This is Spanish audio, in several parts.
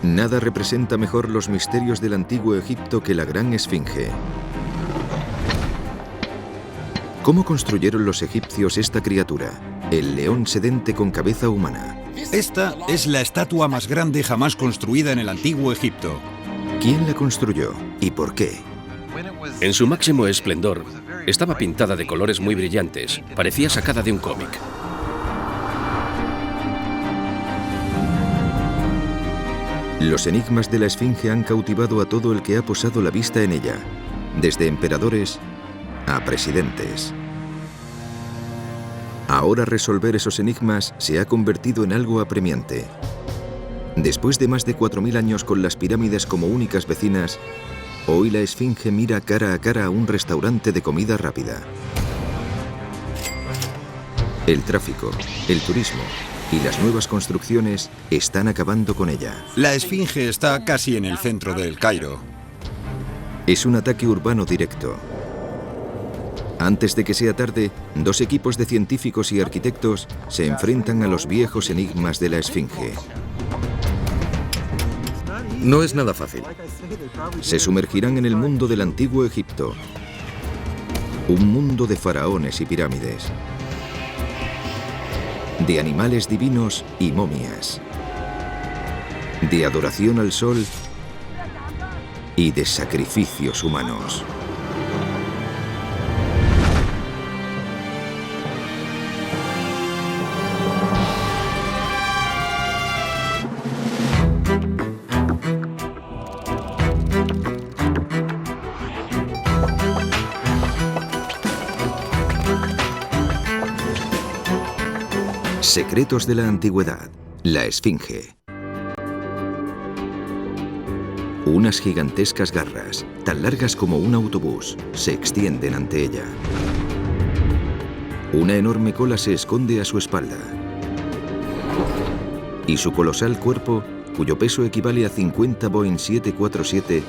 Nada representa mejor los misterios del antiguo Egipto que la Gran Esfinge. ¿Cómo construyeron los egipcios esta criatura, el león sedente con cabeza humana? Esta es la estatua más grande jamás construida en el antiguo Egipto. ¿Quién la construyó y por qué? En su máximo esplendor, estaba pintada de colores muy brillantes, parecía sacada de un cómic. Los enigmas de la Esfinge han cautivado a todo el que ha posado la vista en ella, desde emperadores a presidentes. Ahora resolver esos enigmas se ha convertido en algo apremiante. Después de más de 4000 años con las pirámides como únicas vecinas, hoy la Esfinge mira cara a cara a un restaurante de comida rápida. El tráfico, el turismo y las nuevas construcciones están acabando con ella. La Esfinge está casi en el centro del Cairo. Es un ataque urbano directo. Antes de que sea tarde, dos equipos de científicos y arquitectos se enfrentan a los viejos enigmas de la Esfinge. No es nada fácil. Se sumergirán en el mundo del antiguo Egipto, un mundo de faraones y pirámides, de animales divinos y momias, de adoración al sol y de sacrificios humanos. Secretos de la antigüedad, la Esfinge. Unas gigantescas garras, tan largas como un autobús, se extienden ante ella. Una enorme cola se esconde a su espalda. Y su colosal cuerpo, cuyo peso equivale a 50 Boeing 747,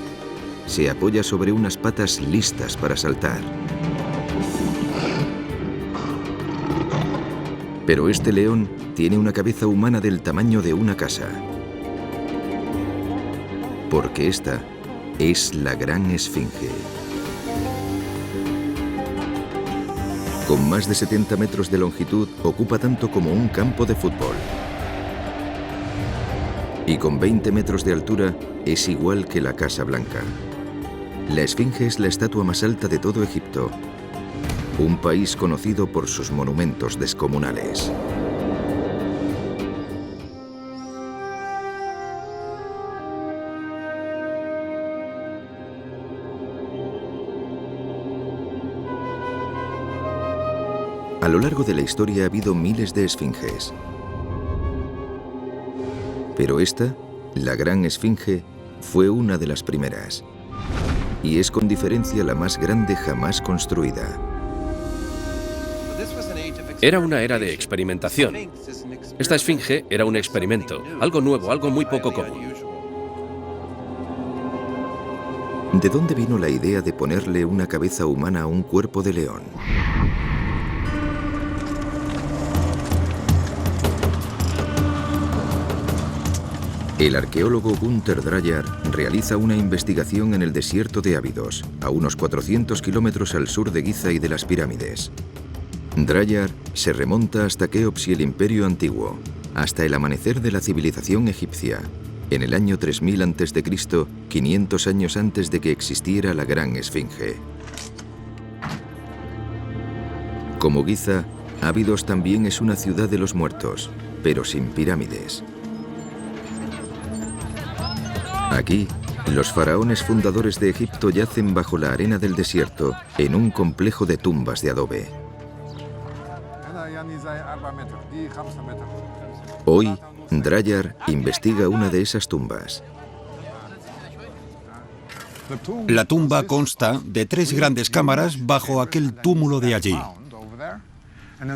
se apoya sobre unas patas listas para saltar. Pero este león tiene una cabeza humana del tamaño de una casa. Porque esta es la Gran Esfinge. Con más de 70 metros de longitud, ocupa tanto como un campo de fútbol. Y con 20 metros de altura, es igual que la Casa Blanca. La Esfinge es la estatua más alta de todo Egipto. Un país conocido por sus monumentos descomunales. A lo largo de la historia ha habido miles de esfinges. Pero esta, la Gran Esfinge, fue una de las primeras. Y es con diferencia la más grande jamás construida. Era una era de experimentación. Esta esfinge era un experimento, algo nuevo, algo muy poco común. ¿De dónde vino la idea de ponerle una cabeza humana a un cuerpo de león? El arqueólogo Günter Dreyer realiza una investigación en el desierto de Abidos, a unos 400 kilómetros al sur de Giza y de las pirámides. Dreyer se remonta hasta Keops y el Imperio Antiguo, hasta el amanecer de la civilización egipcia, en el año 3000 a.C., 500 años antes de que existiera la Gran Esfinge. Como Giza, Abidos también es una ciudad de los muertos, pero sin pirámides. Aquí, los faraones fundadores de Egipto yacen bajo la arena del desierto, en un complejo de tumbas de adobe. Hoy, Dreyer investiga una de esas tumbas. La tumba consta de 3 grandes cámaras bajo aquel túmulo de allí.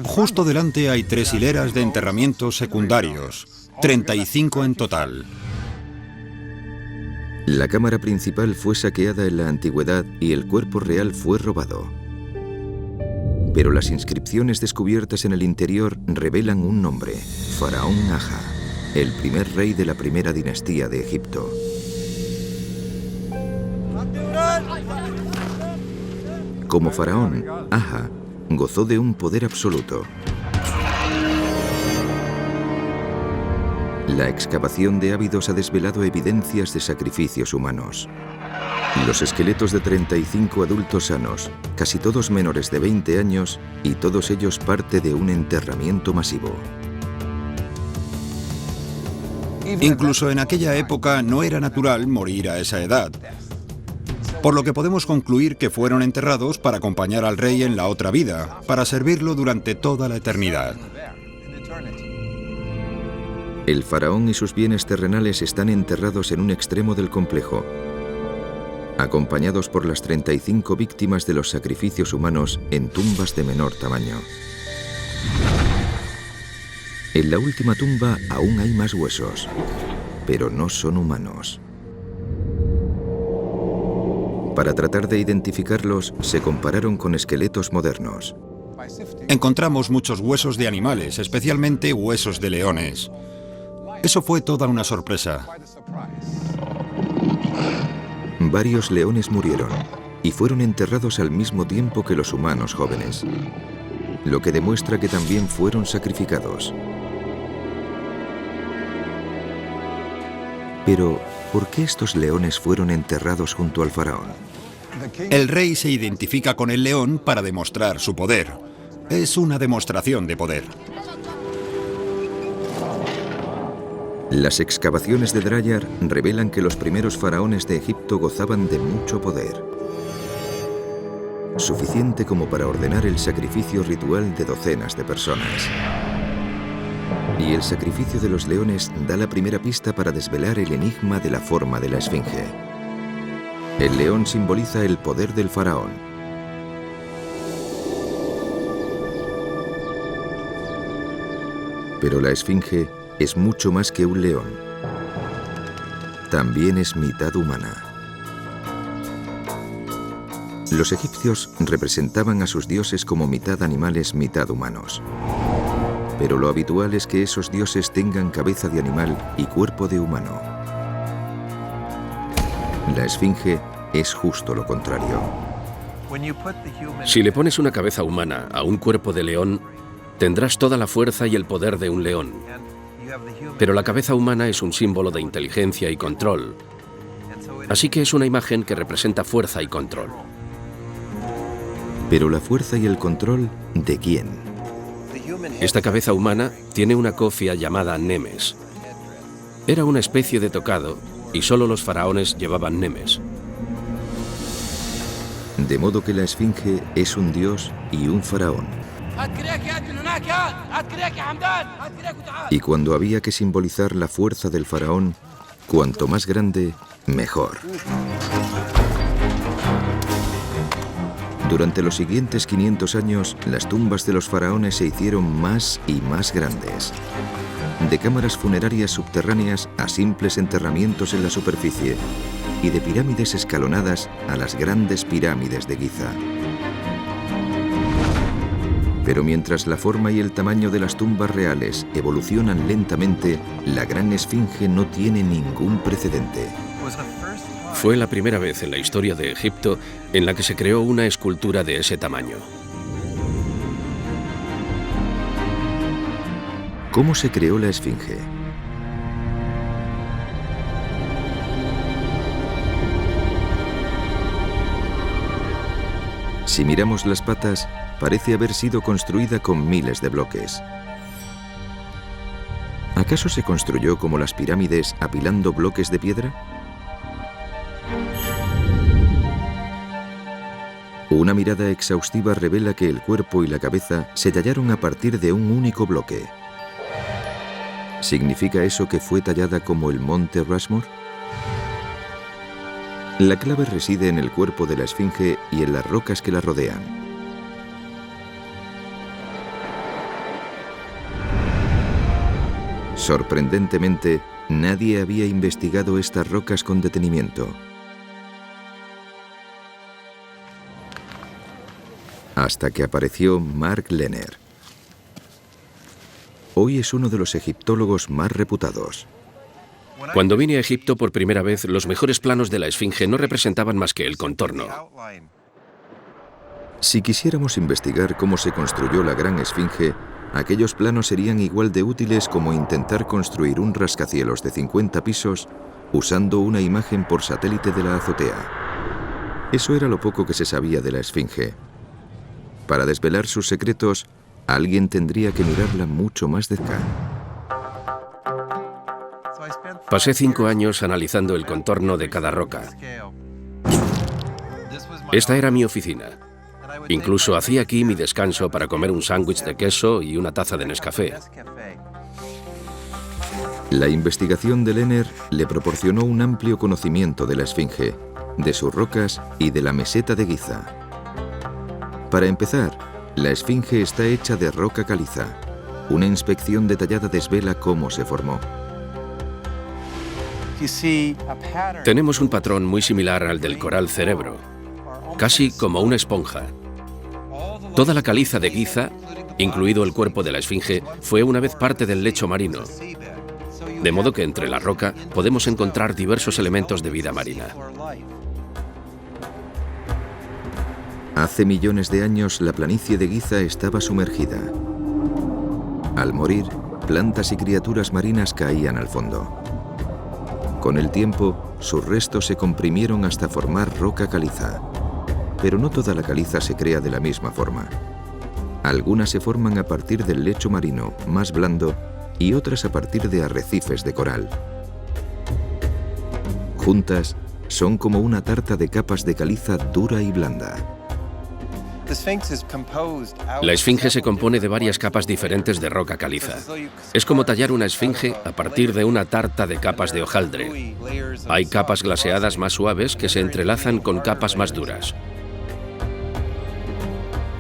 Justo delante hay 3 hileras de enterramientos secundarios, 35 en total. La cámara principal fue saqueada en la antigüedad y el cuerpo real fue robado. Pero las inscripciones descubiertas en el interior revelan un nombre, Faraón Aja. el primer rey de la primera dinastía de Egipto. Como faraón, Aha gozó de un poder absoluto. La excavación de Abidos ha desvelado evidencias de sacrificios humanos. Los esqueletos de 35 adultos sanos, casi todos menores de 20 años y todos ellos parte de un enterramiento masivo. Incluso en aquella época no era natural morir a esa edad, por lo que podemos concluir que fueron enterrados para acompañar al rey en la otra vida, para servirlo durante toda la eternidad. El faraón y sus bienes terrenales están enterrados en un extremo del complejo, acompañados por las 35 víctimas de los sacrificios humanos en tumbas de menor tamaño. En la última tumba aún hay más huesos, pero no son humanos. Para tratar de identificarlos, se compararon con esqueletos modernos. Encontramos muchos huesos de animales, especialmente huesos de leones. Eso fue toda una sorpresa. Varios leones murieron y fueron enterrados al mismo tiempo que los humanos jóvenes, lo que demuestra que también fueron sacrificados. Pero, ¿por qué estos leones fueron enterrados junto al faraón? El rey se identifica con el león para demostrar su poder. Es una demostración de poder. Las excavaciones de Drayar revelan que los primeros faraones de Egipto gozaban de mucho poder, suficiente como para ordenar el sacrificio ritual de docenas de personas. Y el sacrificio de los leones da la primera pista para desvelar el enigma de la forma de la esfinge. El león simboliza el poder del faraón. Pero la esfinge es mucho más que un león. También es mitad humana. Los egipcios representaban a sus dioses como mitad animales, mitad humanos. Pero lo habitual es que esos dioses tengan cabeza de animal y cuerpo de humano. La esfinge es justo lo contrario. Si le pones una cabeza humana a un cuerpo de león, tendrás toda la fuerza y el poder de un león. Pero la cabeza humana es un símbolo de inteligencia y control. Así que es una imagen que representa fuerza y control. Pero la fuerza y el control, ¿de quién? Esta cabeza humana tiene una cofia llamada nemes. Era una especie de tocado y solo los faraones llevaban nemes. De modo que la esfinge es un dios y un faraón. Y cuando había que simbolizar la fuerza del faraón, cuanto más grande, mejor. Durante los siguientes 500 años, las tumbas de los faraones se hicieron más y más grandes. De cámaras funerarias subterráneas a simples enterramientos en la superficie, y de pirámides escalonadas a las grandes pirámides de Giza. Pero mientras la forma y el tamaño de las tumbas reales evolucionan lentamente, la gran esfinge no tiene ningún precedente. Fue la primera vez en la historia de Egipto en la que se creó una escultura de ese tamaño. ¿Cómo se creó la esfinge? Si miramos las patas, parece haber sido construida con miles de bloques. ¿Acaso se construyó como las pirámides apilando bloques de piedra? Una mirada exhaustiva revela que el cuerpo y la cabeza se tallaron a partir de un único bloque. ¿Significa eso que fue tallada como el monte Rushmore? La clave reside en el cuerpo de la esfinge y en las rocas que la rodean. Sorprendentemente, nadie había investigado estas rocas con detenimiento. Hasta que apareció Mark Lehner. Hoy es uno de los egiptólogos más reputados. Cuando vine a Egipto por primera vez, los mejores planos de la Esfinge no representaban más que el contorno. Si quisiéramos investigar cómo se construyó la Gran Esfinge, aquellos planos serían igual de útiles como intentar construir un rascacielos de 50 pisos usando una imagen por satélite de la azotea. Eso era lo poco que se sabía de la Esfinge. Para desvelar sus secretos, alguien tendría que mirarla mucho más de cerca. Pasé 5 años analizando el contorno de cada roca. Esta era mi oficina. Incluso hacía aquí mi descanso para comer un sándwich de queso y una taza de Nescafé. La investigación de Lehner le proporcionó un amplio conocimiento de la Esfinge, de sus rocas y de la meseta de Giza. Para empezar, la Esfinge está hecha de roca caliza. Una inspección detallada desvela cómo se formó. Tenemos un patrón muy similar al del coral cerebro, casi como una esponja. Toda la caliza de Giza, incluido el cuerpo de la Esfinge, fue una vez parte del lecho marino, de modo que entre la roca podemos encontrar diversos elementos de vida marina. Hace millones de años la planicie de Giza estaba sumergida. Al morir, plantas y criaturas marinas caían al fondo. Con el tiempo, sus restos se comprimieron hasta formar roca caliza. Pero no toda la caliza se crea de la misma forma. Algunas se forman a partir del lecho marino, más blando, y otras a partir de arrecifes de coral. Juntas, son como una tarta de capas de caliza dura y blanda. La Esfinge se compone de varias capas diferentes de roca caliza. Es como tallar una esfinge a partir de una tarta de capas de hojaldre. Hay capas glaseadas más suaves que se entrelazan con capas más duras.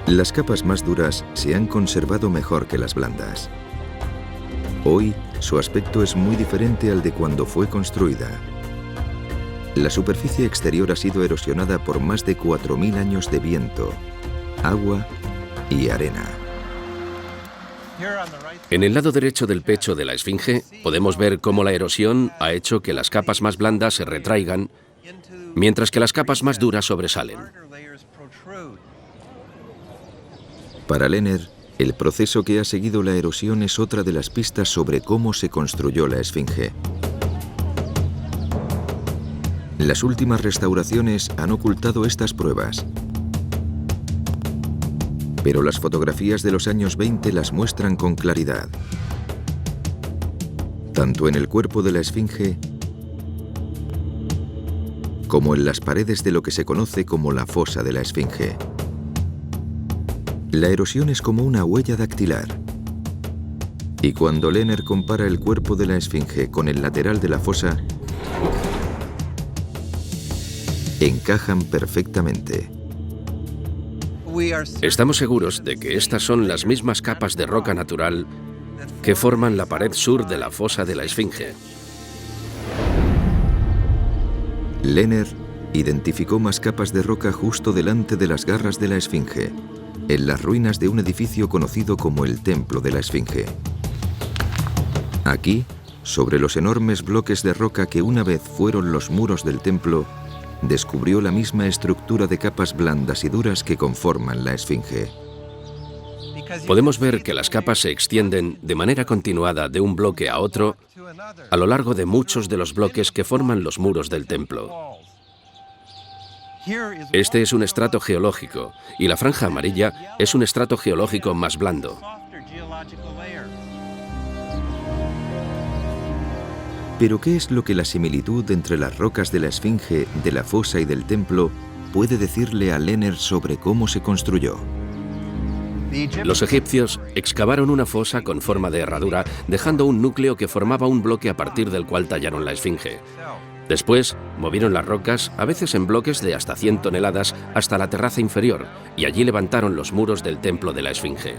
Las capas más duras se han conservado mejor que las blandas. Hoy, su aspecto es muy diferente al de cuando fue construida. La superficie exterior ha sido erosionada por más de 4.000 años de viento, agua y arena. En el lado derecho del pecho de la Esfinge podemos ver cómo la erosión ha hecho que las capas más blandas se retraigan, mientras que las capas más duras sobresalen. Para Lehner, el proceso que ha seguido la erosión es otra de las pistas sobre cómo se construyó la Esfinge. Las últimas restauraciones han ocultado estas pruebas, pero las fotografías de los años 20 las muestran con claridad. Tanto en el cuerpo de la Esfinge como en las paredes de lo que se conoce como la fosa de la Esfinge. La erosión es como una huella dactilar. Y cuando Lehner compara el cuerpo de la Esfinge con el lateral de la fosa, encajan perfectamente. Estamos seguros de que estas son las mismas capas de roca natural que forman la pared sur de la fosa de la Esfinge. Lehner identificó más capas de roca justo delante de las garras de la Esfinge, en las ruinas de un edificio conocido como el Templo de la Esfinge. Aquí, sobre los enormes bloques de roca que una vez fueron los muros del templo, descubrió la misma estructura de capas blandas y duras que conforman la Esfinge. Podemos ver que las capas se extienden de manera continuada de un bloque a otro a lo largo de muchos de los bloques que forman los muros del templo. Este es un estrato geológico y la franja amarilla es un estrato geológico más blando. Pero ¿qué es lo que la similitud entre las rocas de la Esfinge, de la fosa y del templo puede decirle a Lehner sobre cómo se construyó? Los egipcios excavaron una fosa con forma de herradura, dejando un núcleo que formaba un bloque a partir del cual tallaron la Esfinge. Después, movieron las rocas, a veces en bloques de hasta 100 toneladas, hasta la terraza inferior, y allí levantaron los muros del templo de la Esfinge.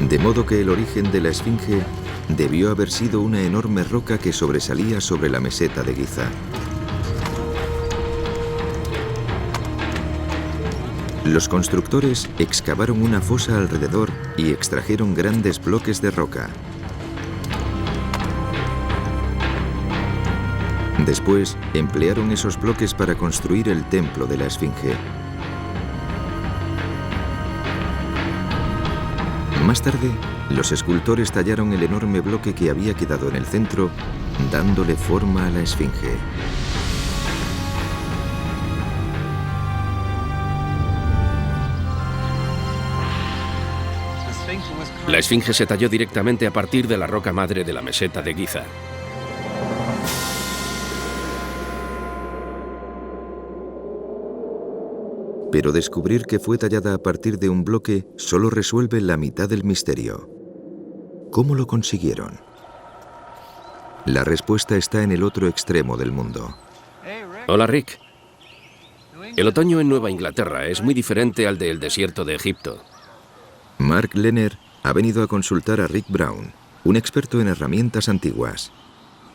De modo que el origen de la Esfinge debió haber sido una enorme roca que sobresalía sobre la meseta de Giza. Los constructores excavaron una fosa alrededor y extrajeron grandes bloques de roca. Después, emplearon esos bloques para construir el templo de la Esfinge. Más tarde, los escultores tallaron el enorme bloque que había quedado en el centro, dándole forma a la Esfinge. La esfinge se talló directamente a partir de la roca madre de la meseta de Giza. Pero descubrir que fue tallada a partir de un bloque solo resuelve la mitad del misterio. ¿Cómo lo consiguieron? La respuesta está en el otro extremo del mundo. Hola, Rick. El otoño en Nueva Inglaterra es muy diferente al del desierto de Egipto. Mark Lehner ha venido a consultar a Rick Brown, un experto en herramientas antiguas.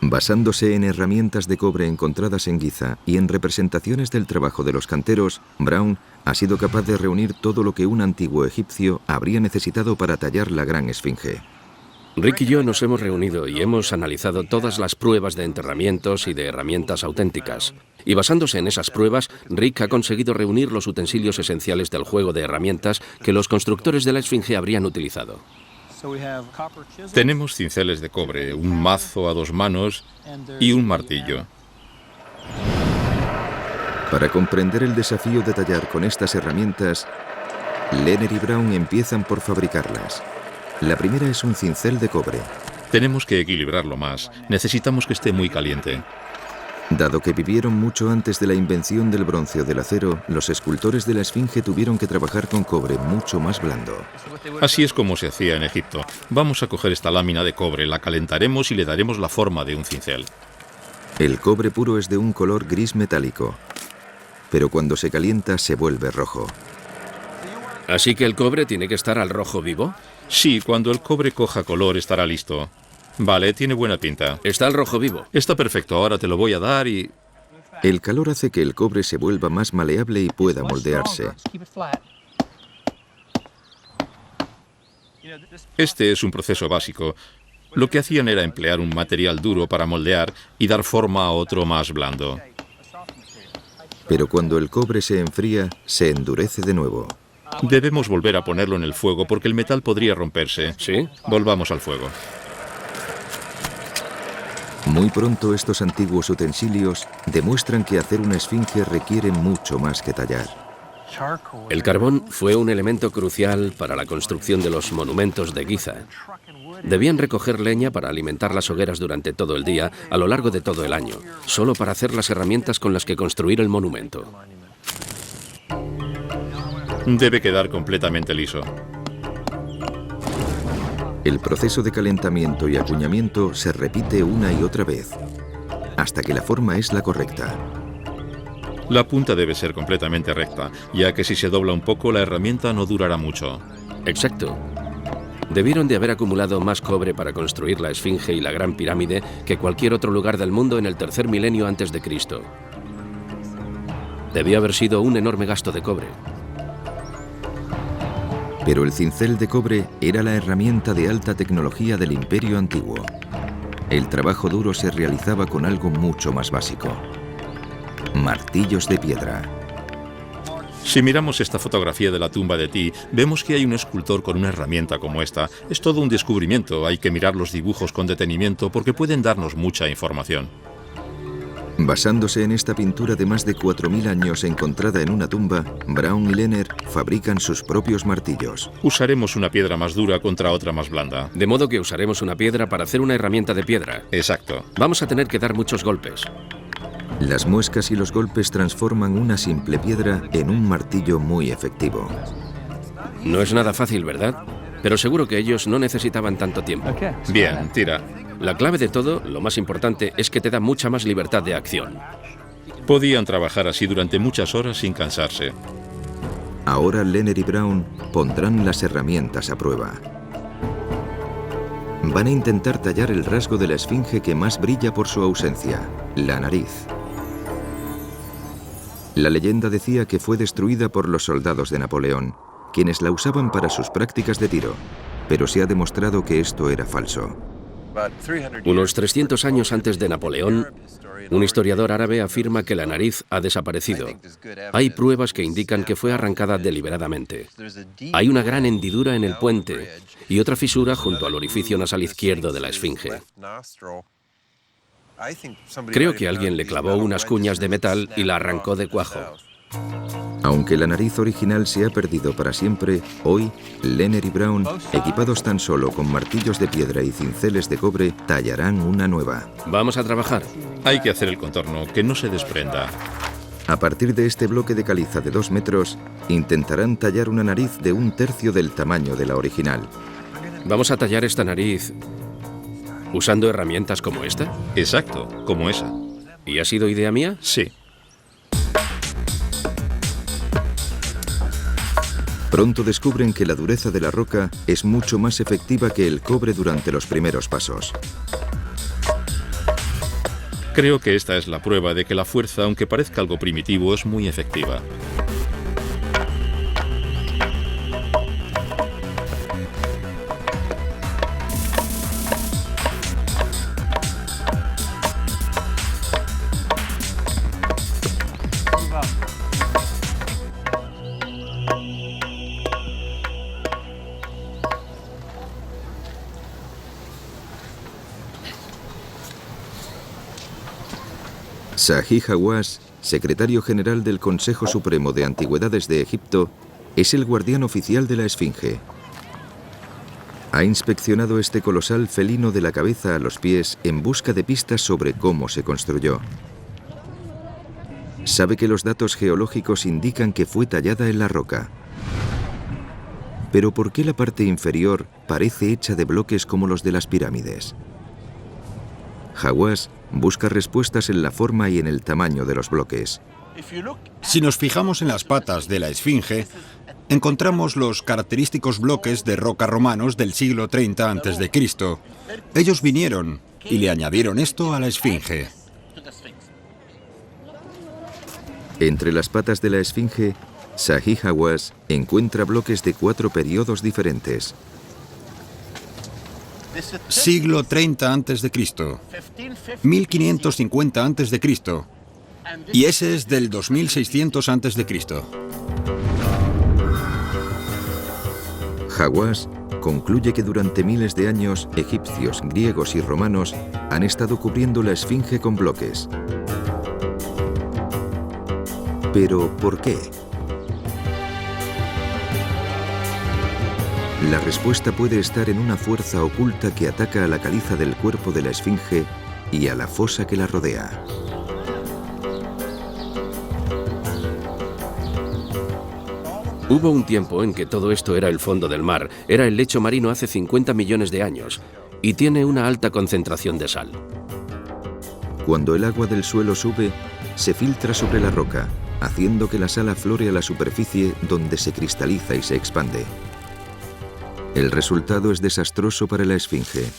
Basándose en herramientas de cobre encontradas en Giza y en representaciones del trabajo de los canteros, Brown ha sido capaz de reunir todo lo que un antiguo egipcio habría necesitado para tallar la gran esfinge. Rick y yo nos hemos reunido y hemos analizado todas las pruebas de enterramientos y de herramientas auténticas. Y basándose en esas pruebas, Rick ha conseguido reunir los utensilios esenciales del juego de herramientas que los constructores de la esfinge habrían utilizado. Tenemos cinceles de cobre, un mazo a 2 manos y un martillo. Para comprender el desafío de tallar con estas herramientas, Lehner y Brown empiezan por fabricarlas. La primera es un cincel de cobre. Tenemos que equilibrarlo más. Necesitamos que esté muy caliente. Dado que vivieron mucho antes de la invención del bronce o del acero, los escultores de la esfinge tuvieron que trabajar con cobre mucho más blando. Así es como se hacía en Egipto. Vamos a coger esta lámina de cobre, la calentaremos y le daremos la forma de un cincel. El cobre puro es de un color gris metálico, pero cuando se calienta se vuelve rojo. ¿Así que el cobre tiene que estar al rojo vivo? Sí, cuando el cobre coja color estará listo. Vale, tiene buena pinta. Está al rojo vivo. Está perfecto, ahora te lo voy a dar y... El calor hace que el cobre se vuelva más maleable y pueda moldearse. Este es un proceso básico. Lo que hacían era emplear un material duro para moldear y dar forma a otro más blando. Pero cuando el cobre se enfría, se endurece de nuevo. Debemos volver a ponerlo en el fuego porque el metal podría romperse. ¿Sí? Volvamos al fuego. Muy pronto estos antiguos utensilios demuestran que hacer una esfinge requiere mucho más que tallar. El carbón fue un elemento crucial para la construcción de los monumentos de Giza. Debían recoger leña para alimentar las hogueras durante todo el día, a lo largo de todo el año, solo para hacer las herramientas con las que construir el monumento. Debe quedar completamente liso. El proceso de calentamiento y acuñamiento se repite una y otra vez, hasta que la forma es la correcta. La punta debe ser completamente recta, ya que si se dobla un poco la herramienta no durará mucho. Exacto. Debieron de haber acumulado más cobre para construir la Esfinge y la Gran Pirámide que cualquier otro lugar del mundo en el tercer milenio antes de Cristo. Debió haber sido un enorme gasto de cobre. Pero el cincel de cobre era la herramienta de alta tecnología del Imperio Antiguo. El trabajo duro se realizaba con algo mucho más básico: martillos de piedra. Si miramos esta fotografía de la tumba de Ti, vemos que hay un escultor con una herramienta como esta. Es todo un descubrimiento, hay que mirar los dibujos con detenimiento porque pueden darnos mucha información. Basándose en esta pintura de más de 4.000 años encontrada en una tumba, Brown y Lehner fabrican sus propios martillos. Usaremos una piedra más dura contra otra más blanda. De modo que usaremos una piedra para hacer una herramienta de piedra. Exacto. Vamos a tener que dar muchos golpes. Las muescas y los golpes transforman una simple piedra en un martillo muy efectivo. No es nada fácil, ¿verdad? Pero seguro que ellos no necesitaban tanto tiempo. Bien, tira. La clave de todo, lo más importante, es que te da mucha más libertad de acción. Podían trabajar así durante muchas horas sin cansarse. Ahora Lehner y Brown pondrán las herramientas a prueba. Van a intentar tallar el rasgo de la esfinge que más brilla por su ausencia: la nariz. La leyenda decía que fue destruida por los soldados de Napoleón, quienes la usaban para sus prácticas de tiro, pero se ha demostrado que esto era falso. Unos 300 años antes de Napoleón, un historiador árabe afirma que la nariz ha desaparecido. Hay pruebas que indican que fue arrancada deliberadamente. Hay una gran hendidura en el puente y otra fisura junto al orificio nasal izquierdo de la esfinge. Creo que alguien le clavó unas cuñas de metal y la arrancó de cuajo. Aunque la nariz original se ha perdido para siempre, hoy, Lehner y Brown, equipados tan solo con martillos de piedra y cinceles de cobre, tallarán una nueva. Vamos a trabajar. Hay que hacer el contorno, que no se desprenda. A partir de este bloque de caliza de 2 metros, intentarán tallar una nariz de 1/3 del tamaño de la original. ¿Vamos a tallar esta nariz usando herramientas como esta? Exacto, como esa. ¿Y ha sido idea mía? Sí. Pronto descubren que la dureza de la roca es mucho más efectiva que el cobre durante los primeros pasos. Creo que esta es la prueba de que la fuerza, aunque parezca algo primitivo, es muy efectiva. Zahi Hawass, secretario general del Consejo Supremo de Antigüedades de Egipto, es el guardián oficial de la Esfinge. Ha inspeccionado este colosal felino de la cabeza a los pies en busca de pistas sobre cómo se construyó. Sabe que los datos geológicos indican que fue tallada en la roca. Pero ¿por qué la parte inferior parece hecha de bloques como los de las pirámides? Hawass busca respuestas en la forma y en el tamaño de los bloques. Si nos fijamos en las patas de la esfinge, encontramos los característicos bloques de roca romanos del siglo 30 a.C. Ellos vinieron y le añadieron esto a la esfinge. Entre las patas de la Esfinge, Zahi Hawass encuentra bloques de 4 periodos diferentes. Siglo 30 a.C., 1550 a.C. y ese es del 2600 a.C. Hawass concluye que durante miles de años egipcios, griegos y romanos han estado cubriendo la Esfinge con bloques. ¿Pero por qué? La respuesta puede estar en una fuerza oculta que ataca a la caliza del cuerpo de la Esfinge y a la fosa que la rodea. Hubo un tiempo en que todo esto era el fondo del mar, era el lecho marino hace 50 millones de años, y tiene una alta concentración de sal. Cuando el agua del suelo sube, se filtra sobre la roca, haciendo que la sal aflore a la superficie donde se cristaliza y se expande. El resultado es desastroso para la Esfinge.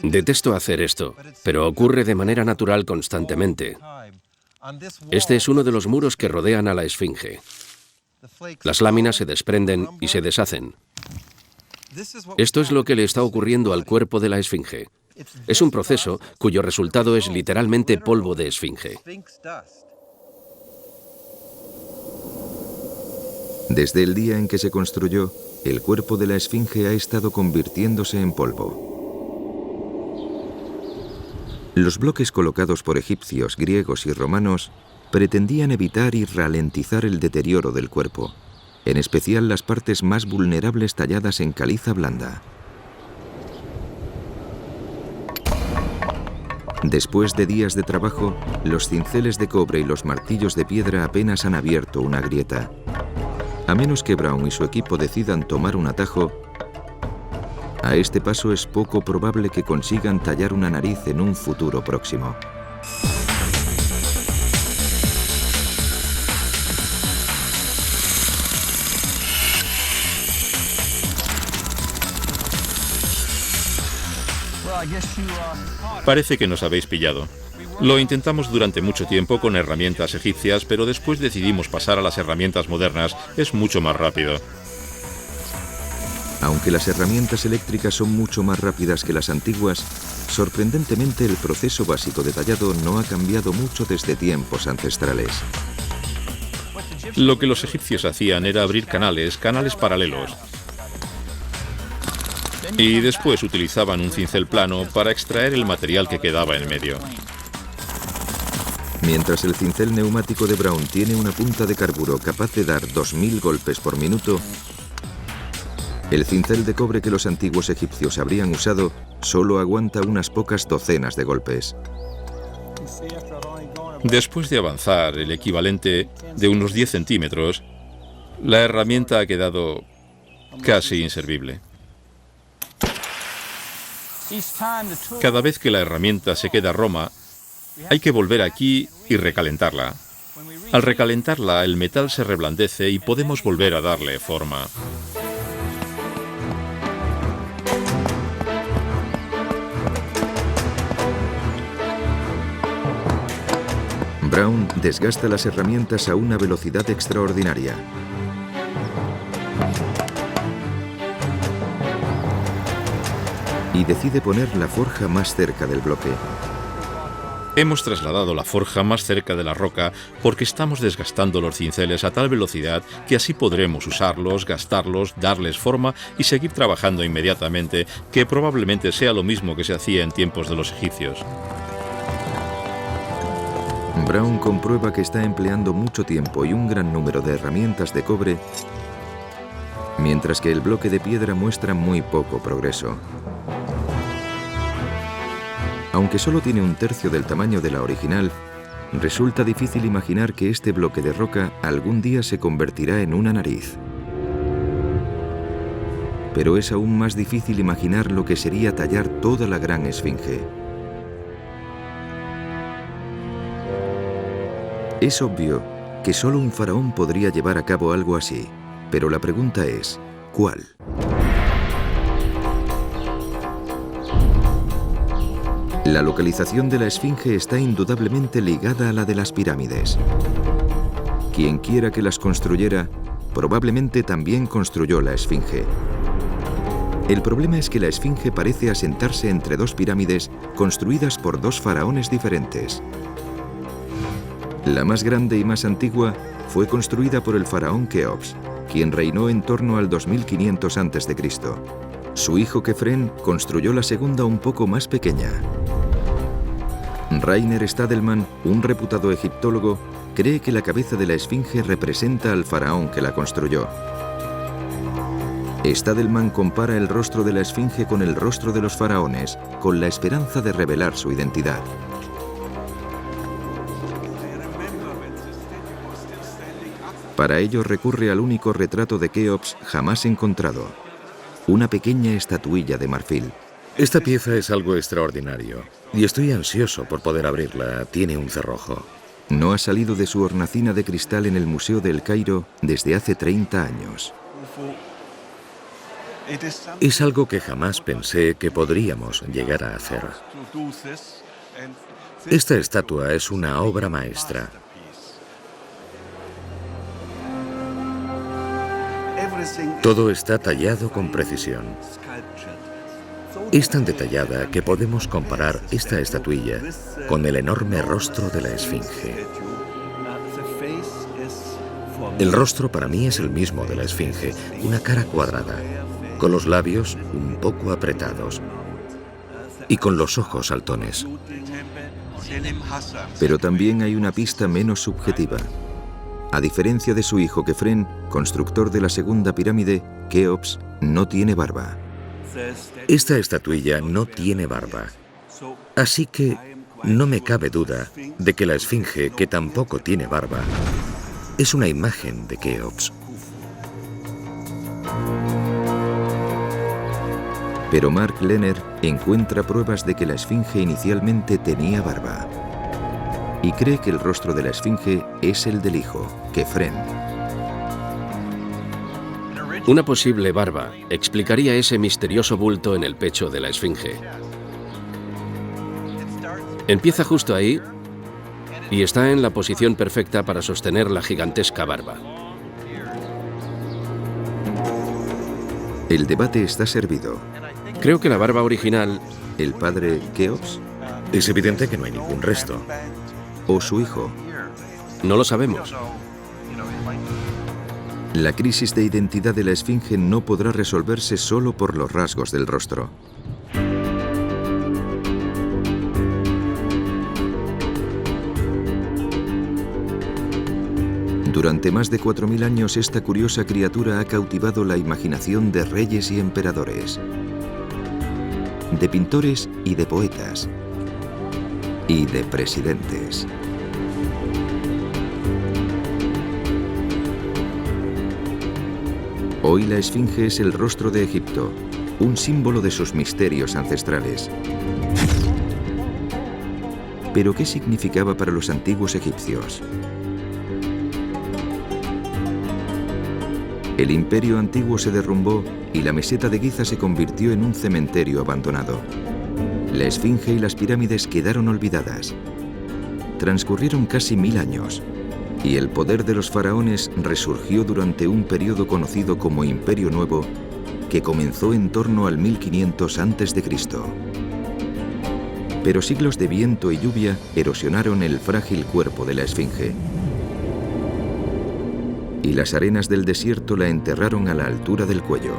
Detesto hacer esto, pero ocurre de manera natural constantemente. Este es uno de los muros que rodean a la Esfinge. Las láminas se desprenden y se deshacen. Esto es lo que le está ocurriendo al cuerpo de la Esfinge. Es un proceso cuyo resultado es literalmente polvo de esfinge. Desde el día en que se construyó, el cuerpo de la Esfinge ha estado convirtiéndose en polvo. Los bloques colocados por egipcios, griegos y romanos pretendían evitar y ralentizar el deterioro del cuerpo, en especial las partes más vulnerables talladas en caliza blanda. Después de días de trabajo, los cinceles de cobre y los martillos de piedra apenas han abierto una grieta. A menos que Brown y su equipo decidan tomar un atajo, a este paso es poco probable que consigan tallar una nariz en un futuro próximo. Parece que nos habéis pillado. Lo intentamos durante mucho tiempo con herramientas egipcias, pero después decidimos pasar a las herramientas modernas. Es mucho más rápido. Aunque las herramientas eléctricas son mucho más rápidas que las antiguas, sorprendentemente el proceso básico de tallado no ha cambiado mucho desde tiempos ancestrales. Lo que los egipcios hacían era abrir canales paralelos. Y después utilizaban un cincel plano para extraer el material que quedaba en medio. Mientras el cincel neumático de Brown tiene una punta de carburo capaz de dar 2000 golpes por minuto, el cincel de cobre que los antiguos egipcios habrían usado solo aguanta unas pocas docenas de golpes. Después de avanzar el equivalente de unos 10 centímetros, la herramienta ha quedado casi inservible. Cada vez que la herramienta se queda roma, hay que volver aquí y recalentarla. Al recalentarla, el metal se reblandece y podemos volver a darle forma. Brown desgasta las herramientas a una velocidad extraordinaria. Y decide poner la forja más cerca del bloque. Hemos trasladado la forja más cerca de la roca porque estamos desgastando los cinceles a tal velocidad que así podremos usarlos, gastarlos, darles forma y seguir trabajando inmediatamente, que probablemente sea lo mismo que se hacía en tiempos de los egipcios. Brown comprueba que está empleando mucho tiempo y un gran número de herramientas de cobre, mientras que el bloque de piedra muestra muy poco progreso. Aunque solo tiene un tercio del tamaño de la original, resulta difícil imaginar que este bloque de roca algún día se convertirá en una nariz. Pero es aún más difícil imaginar lo que sería tallar toda la gran esfinge. Es obvio que solo un faraón podría llevar a cabo algo así, pero la pregunta es, ¿cuál? La localización de la esfinge está indudablemente ligada a la de las pirámides. Quien quiera que las construyera, probablemente también construyó la esfinge. El problema es que la esfinge parece asentarse entre dos pirámides construidas por dos faraones diferentes. La más grande y más antigua fue construida por el faraón Keops, quien reinó en torno al 2500 a.C. Su hijo Kefren construyó la segunda un poco más pequeña. Rainer Stadelmann, un reputado egiptólogo, cree que la cabeza de la esfinge representa al faraón que la construyó. Stadelmann compara el rostro de la esfinge con el rostro de los faraones, con la esperanza de revelar su identidad. Para ello recurre al único retrato de Keops jamás encontrado, una pequeña estatuilla de marfil. Esta pieza es algo extraordinario y estoy ansioso por poder abrirla. Tiene un cerrojo. No ha salido de su hornacina de cristal en el Museo del Cairo desde hace 30 años. Es algo que jamás pensé que podríamos llegar a hacer. Esta estatua es una obra maestra. Todo está tallado con precisión. Es tan detallada que podemos comparar esta estatuilla con el enorme rostro de la esfinge. El rostro para mí es el mismo de la esfinge, una cara cuadrada, con los labios un poco apretados y con los ojos saltones. Pero también hay una pista menos subjetiva. A diferencia de su hijo Kefren, constructor de la segunda pirámide, Keops no tiene barba. Esta estatuilla no tiene barba, así que no me cabe duda de que la esfinge, que tampoco tiene barba, es una imagen de Keops. Pero Mark Lehner encuentra pruebas de que la esfinge inicialmente tenía barba y cree que el rostro de la esfinge es el del hijo, Kefren. Una posible barba explicaría ese misterioso bulto en el pecho de la esfinge. Empieza justo ahí y está en la posición perfecta para sostener la gigantesca barba. El debate está servido. Creo que la barba original, ¿El padre Keops Es evidente que no hay ningún resto. o su hijo? no lo sabemos. La crisis de identidad de la esfinge no podrá resolverse solo por los rasgos del rostro. Durante más de 4000 años esta curiosa criatura ha cautivado la imaginación de reyes y emperadores, de pintores y de poetas, y de presidentes. Hoy la esfinge es el rostro de Egipto, un símbolo de sus misterios ancestrales. ¿Pero qué significaba para los antiguos egipcios? El imperio antiguo se derrumbó y la meseta de Giza se convirtió en un cementerio abandonado. La esfinge y las pirámides quedaron olvidadas. Transcurrieron casi 1000 años y el poder de los faraones resurgió durante un periodo conocido como Imperio Nuevo, que comenzó en torno al 1500 a.C. Pero siglos de viento y lluvia erosionaron el frágil cuerpo de la esfinge. Y las arenas del desierto la enterraron a la altura del cuello.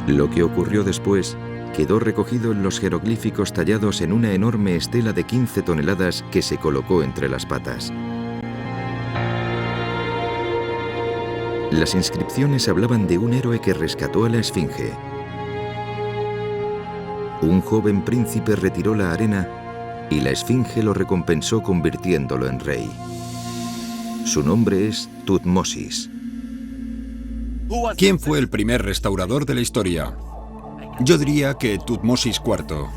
Lo que ocurrió después quedó recogido en los jeroglíficos tallados en una enorme estela de 15 toneladas que se colocó entre las patas. Las inscripciones hablaban de un héroe que rescató a la esfinge. Un joven príncipe retiró la arena y la esfinge lo recompensó convirtiéndolo en rey. Su nombre es Tutmosis. ¿Quién fue el primer restaurador de la historia? Yo diría que Tutmosis IV.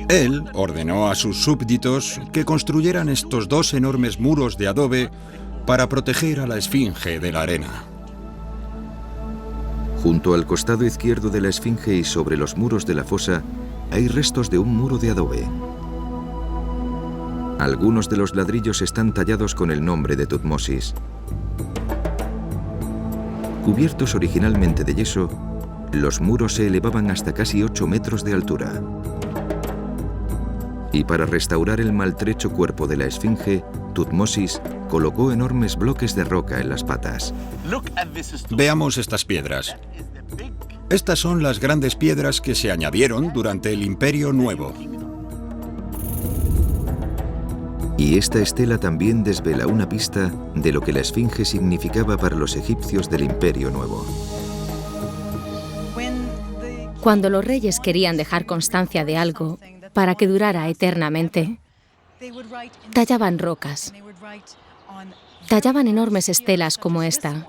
Él ordenó a sus súbditos que construyeran estos 2 enormes muros de adobe para proteger a la esfinge de la arena. Junto al costado izquierdo de la esfinge y sobre los muros de la fosa hay restos de un muro de adobe. Algunos de los ladrillos están tallados con el nombre de Tutmosis. Cubiertos originalmente de yeso, los muros se elevaban hasta casi 8 metros de altura. Y para restaurar el maltrecho cuerpo de la esfinge, Tutmosis colocó enormes bloques de roca en las patas. Veamos estas piedras. Estas son las grandes piedras que se añadieron durante el Imperio Nuevo. Y esta estela también desvela una pista de lo que la esfinge significaba para los egipcios del Imperio Nuevo. Cuando los reyes querían dejar constancia de algo para que durara eternamente, tallaban rocas, tallaban enormes estelas como esta,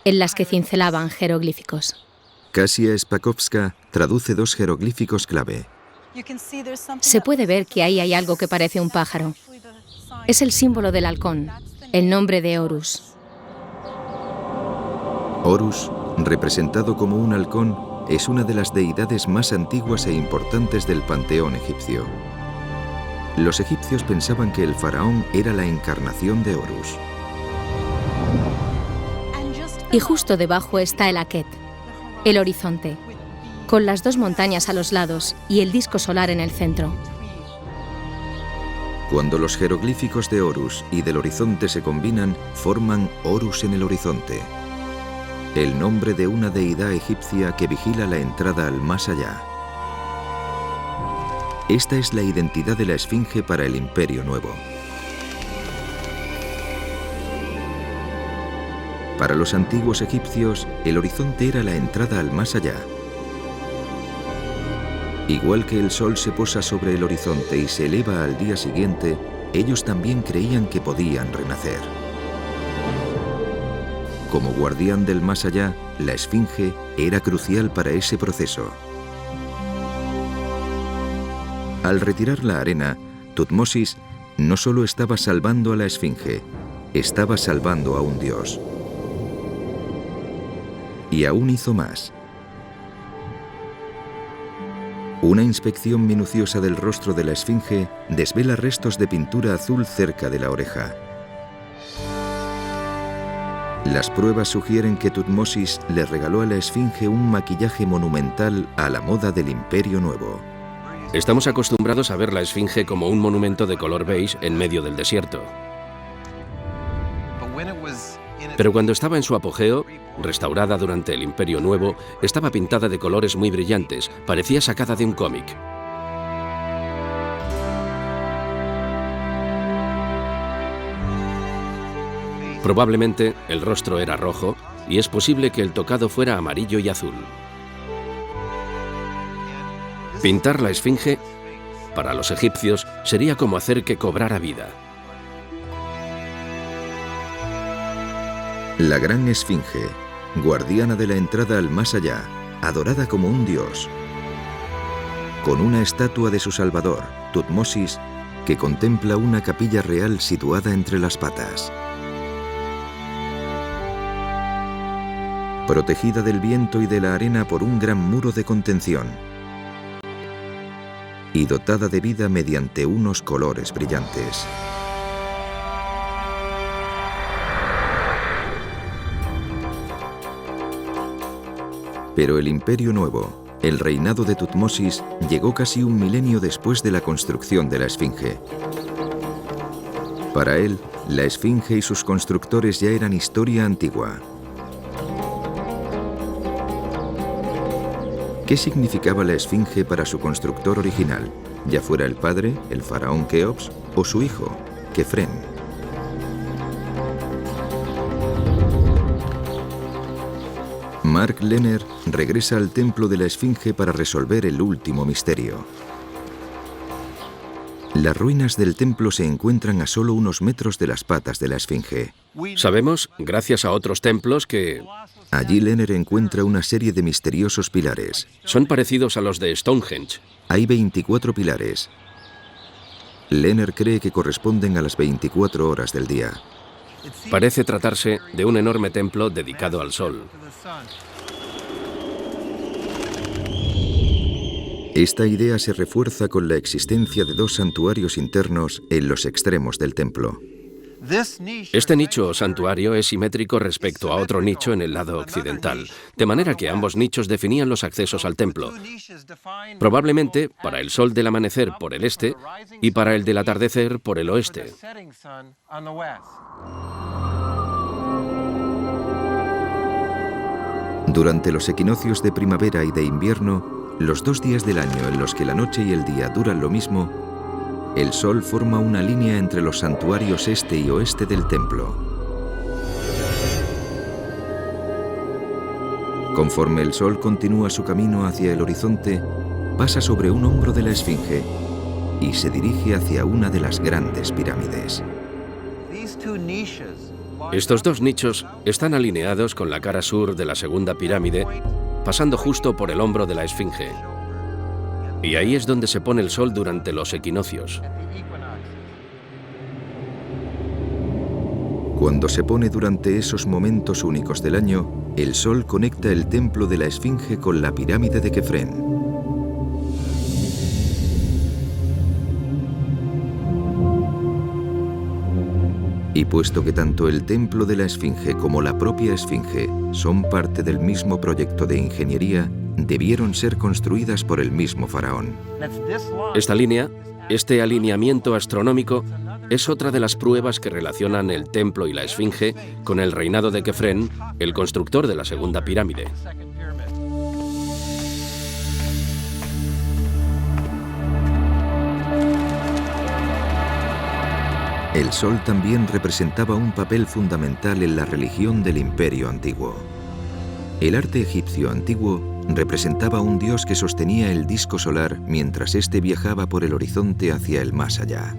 en las que cincelaban jeroglíficos. Kasia Spakovska traduce 2 jeroglíficos clave. Se puede ver que ahí hay algo que parece un pájaro. Es el símbolo del halcón, el nombre de Horus. Horus, representado como un halcón, es una de las deidades más antiguas e importantes del panteón egipcio. Los egipcios pensaban que el faraón era la encarnación de Horus. Y justo debajo está el Akhet, el horizonte, con las 2 montañas a los lados y el disco solar en el centro. Cuando los jeroglíficos de Horus y del horizonte se combinan, forman Horus en el horizonte, el nombre de una deidad egipcia que vigila la entrada al más allá. Esta es la identidad de la esfinge para el Imperio Nuevo. Para los antiguos egipcios, el horizonte era la entrada al más allá. Igual que el sol se posa sobre el horizonte y se eleva al día siguiente, ellos también creían que podían renacer. Como guardián del más allá, la esfinge era crucial para ese proceso. Al retirar la arena, Tutmosis no solo estaba salvando a la esfinge, estaba salvando a un dios. Y aún hizo más. Una inspección minuciosa del rostro de la esfinge desvela restos de pintura azul cerca de la oreja. Las pruebas sugieren que Tutmosis le regaló a la esfinge un maquillaje monumental a la moda del Imperio Nuevo. Estamos acostumbrados a ver la esfinge como un monumento de color beige en medio del desierto. Pero cuando estaba en su apogeo, restaurada durante el Imperio Nuevo, estaba pintada de colores muy brillantes, parecía sacada de un cómic. Probablemente el rostro era rojo y es posible que el tocado fuera amarillo y azul. Pintar la esfinge, para los egipcios, sería como hacer que cobrara vida. La gran esfinge, guardiana de la entrada al más allá, adorada como un dios, con una estatua de su salvador, Tutmosis, que contempla una capilla real situada entre las patas. Protegida del viento y de la arena por un gran muro de contención, y dotada de vida mediante unos colores brillantes. Pero el Imperio Nuevo, el reinado de Tutmosis, llegó casi un milenio después de la construcción de la esfinge. Para él, la esfinge y sus constructores ya eran historia antigua. ¿Qué significaba la esfinge para su constructor original, ya fuera el padre, el faraón Keops, o su hijo, Kefren? Mark Lehner regresa al templo de la esfinge para resolver el último misterio. Las ruinas del templo se encuentran a solo unos metros de las patas de la esfinge. Sabemos, gracias a otros templos, que Allí Lehner encuentra una serie de misteriosos pilares. son parecidos a los de Stonehenge. Hay 24 pilares. Lehner cree que corresponden a las 24 horas del día. Parece tratarse de un enorme templo dedicado al sol. Esta idea se refuerza con la existencia de dos santuarios internos en los extremos del templo. Este nicho o santuario es simétrico respecto a otro nicho en el lado occidental, de manera que ambos nichos definían los accesos al templo. Probablemente para el sol del amanecer por el este y para el del atardecer por el oeste. Durante los equinoccios de primavera y de invierno, los 2 días del año en los que la noche y el día duran lo mismo, el sol forma una línea entre los santuarios este y oeste del templo. Conforme el sol continúa su camino hacia el horizonte, pasa sobre un hombro de la esfinge y se dirige hacia una de las grandes pirámides. Estos dos nichos están alineados con la cara sur de la segunda pirámide, pasando justo por el hombro de la esfinge. Y ahí es donde se pone el sol durante los equinoccios. Cuando se pone durante esos momentos únicos del año, el sol conecta el templo de la esfinge con la pirámide de Kefren. Y puesto que tanto el templo de la esfinge como la propia esfinge son parte del mismo proyecto de ingeniería, debieron ser construidas por el mismo faraón. Esta línea, este alineamiento astronómico, es otra de las pruebas que relacionan el templo y la esfinge con el reinado de Kefren, el constructor de la segunda pirámide. El sol también representaba un papel fundamental en la religión del Imperio Antiguo. El arte egipcio antiguo representaba un dios que sostenía el disco solar mientras éste viajaba por el horizonte hacia el más allá.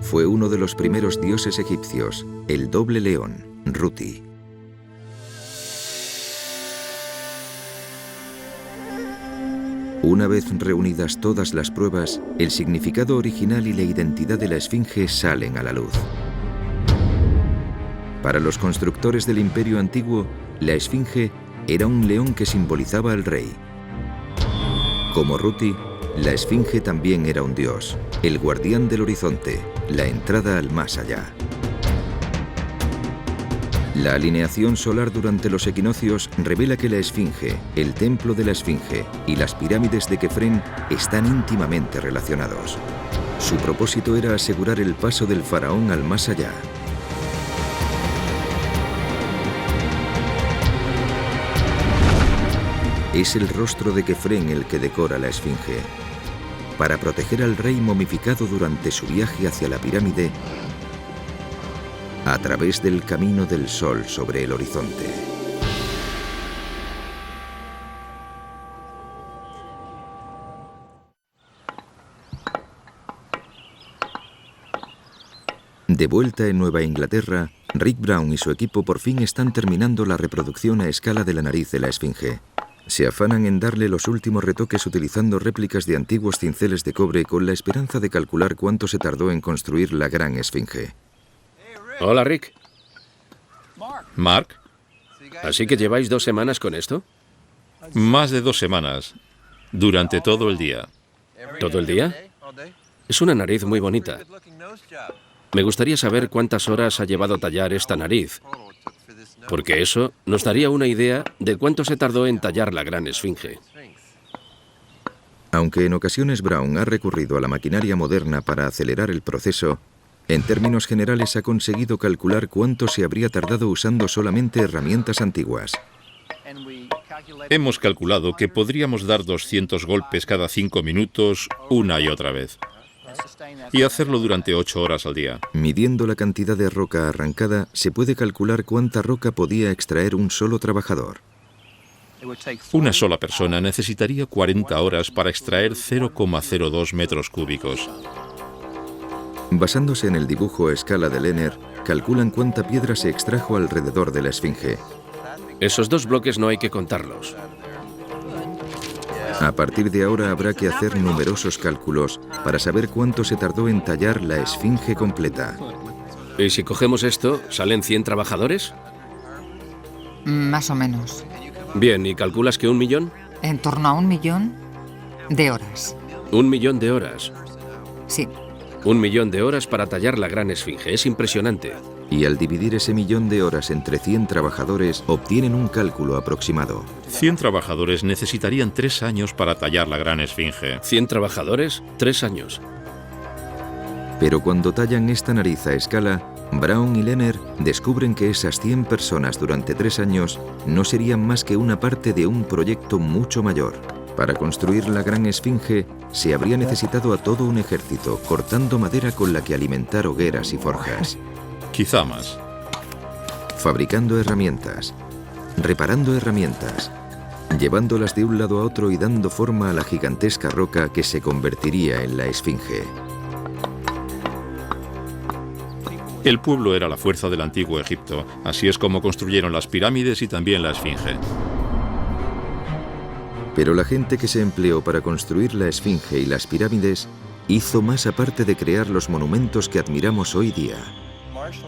Fue uno de los primeros dioses egipcios, el doble león, Ruti. Una vez reunidas todas las pruebas, el significado original y la identidad de la esfinge salen a la luz. Para los constructores del Imperio Antiguo, la esfinge era un león que simbolizaba al rey. Como Ruti, la esfinge también era un dios, el guardián del horizonte, la entrada al más allá. La alineación solar durante los equinoccios revela que la esfinge, el templo de la esfinge y las pirámides de Kefren están íntimamente relacionados. Su propósito era asegurar el paso del faraón al más allá. Es el rostro de Kefren el que decora la esfinge, para proteger al rey momificado durante su viaje hacia la pirámide a través del camino del sol sobre el horizonte. De vuelta en Nueva Inglaterra, Rick Brown y su equipo por fin están terminando la reproducción a escala de la nariz de la esfinge. Se afanan en darle los últimos retoques utilizando réplicas de antiguos cinceles de cobre con la esperanza de calcular cuánto se tardó en construir la gran esfinge. Hola, Rick. Mark, ¿Así que lleváis 2 semanas con esto? más de 2 semanas, durante todo el día. ¿Todo el día? Es una nariz muy bonita. Me gustaría saber cuántas horas ha llevado tallar esta nariz, porque eso nos daría una idea de cuánto se tardó en tallar la gran esfinge. Aunque en ocasiones Brown ha recurrido a la maquinaria moderna para acelerar el proceso, en términos generales ha conseguido calcular cuánto se habría tardado usando solamente herramientas antiguas. Hemos calculado que podríamos dar 200 golpes cada 5 minutos, una y otra vez, y hacerlo durante 8 horas al día. Midiendo la cantidad de roca arrancada, se puede calcular cuánta roca podía extraer un solo trabajador. Una sola persona necesitaría 40 horas para extraer 0,02 metros cúbicos. Basándose en el dibujo a escala de Lehner, calculan cuánta piedra se extrajo alrededor de la esfinge. Esos 2 bloques no hay que contarlos. A partir de ahora habrá que hacer numerosos cálculos para saber cuánto se tardó en tallar la esfinge completa. ¿Y si cogemos esto, salen 100 trabajadores? Más o menos. Bien, ¿y calculas que 1 millón? En torno a 1 millón de horas. 1 millón de horas. Sí. 1 millón de horas para tallar la gran esfinge. Es impresionante. Y al dividir ese millón de horas entre 100 trabajadores, obtienen un cálculo aproximado. 100 trabajadores necesitarían 3 años para tallar la gran esfinge. 100 trabajadores, 3 años. Pero cuando tallan esta nariz a escala, Brown y Lehner descubren que esas 100 personas durante 3 años no serían más que una parte de un proyecto mucho mayor. Para construir la gran esfinge, se habría necesitado a todo un ejército cortando madera con la que alimentar hogueras y forjas. Quizá más. Fabricando herramientas, reparando herramientas, llevándolas de un lado a otro y dando forma a la gigantesca roca que se convertiría en la esfinge. El pueblo era la fuerza del antiguo Egipto. Así es como construyeron las pirámides y también la esfinge. Pero la gente que se empleó para construir la esfinge y las pirámides hizo más aparte de crear los monumentos que admiramos hoy día.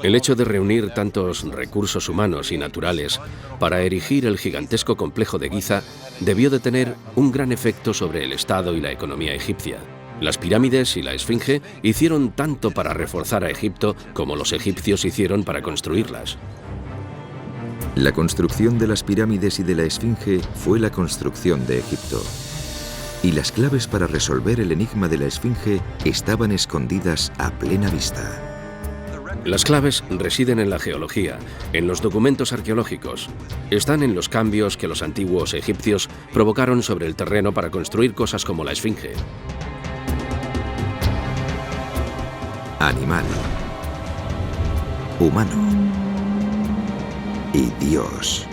El hecho de reunir tantos recursos humanos y naturales para erigir el gigantesco complejo de Giza debió de tener un gran efecto sobre el Estado y la economía egipcia. Las pirámides y la esfinge hicieron tanto para reforzar a Egipto como los egipcios hicieron para construirlas. La construcción de las pirámides y de la esfinge fue la construcción de Egipto. Y las claves para resolver el enigma de la esfinge estaban escondidas a plena vista. Las claves residen en la geología, en los documentos arqueológicos. Están en los cambios que los antiguos egipcios provocaron sobre el terreno para construir cosas como la esfinge. Animal, humano y Dios.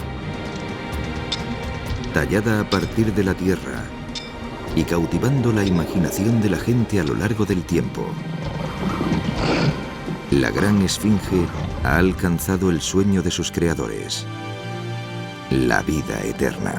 Tallada a partir de la tierra y cautivando la imaginación de la gente a lo largo del tiempo. La gran esfinge ha alcanzado el sueño de sus creadores, la vida eterna.